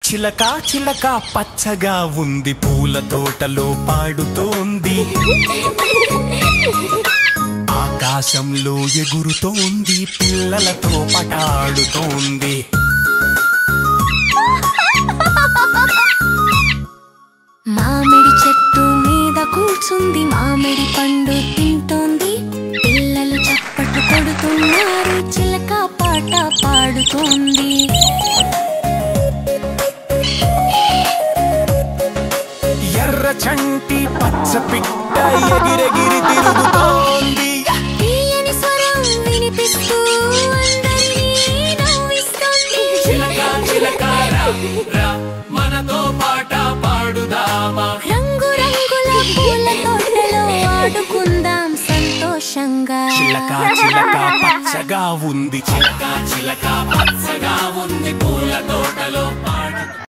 చిలక చిలక పచ్చగా ఉంది పూల తోటలో పాడుతోంది ఆకాశంలో ఎగురుతోంది పిల్లలతో పటాడుతోంది మామిడి చెట్టు మీద కూర్చుంది మామిడి పండు తింటోంది పిల్లలు చప్పట్లు కొడుతున్నారు చిలక పాట పాడుతోంది ఎర్ర చంటి పచ్చ పిట్ట ఎగిరెగిరి తిరుగుతోంది తీయని స్వరం వినిపిస్తూ అందరినీ నవ్విస్తోంది చిలక చిలక రా మనతో పాట పాడుదామా రంగు రంగుల పూల తోటలో ఆడుకుందాం సంతోషంగా చిలక చిలక పచ్చగా ఉంది చిలక చిలక పచ్చగా ఉంది పూల తోటలో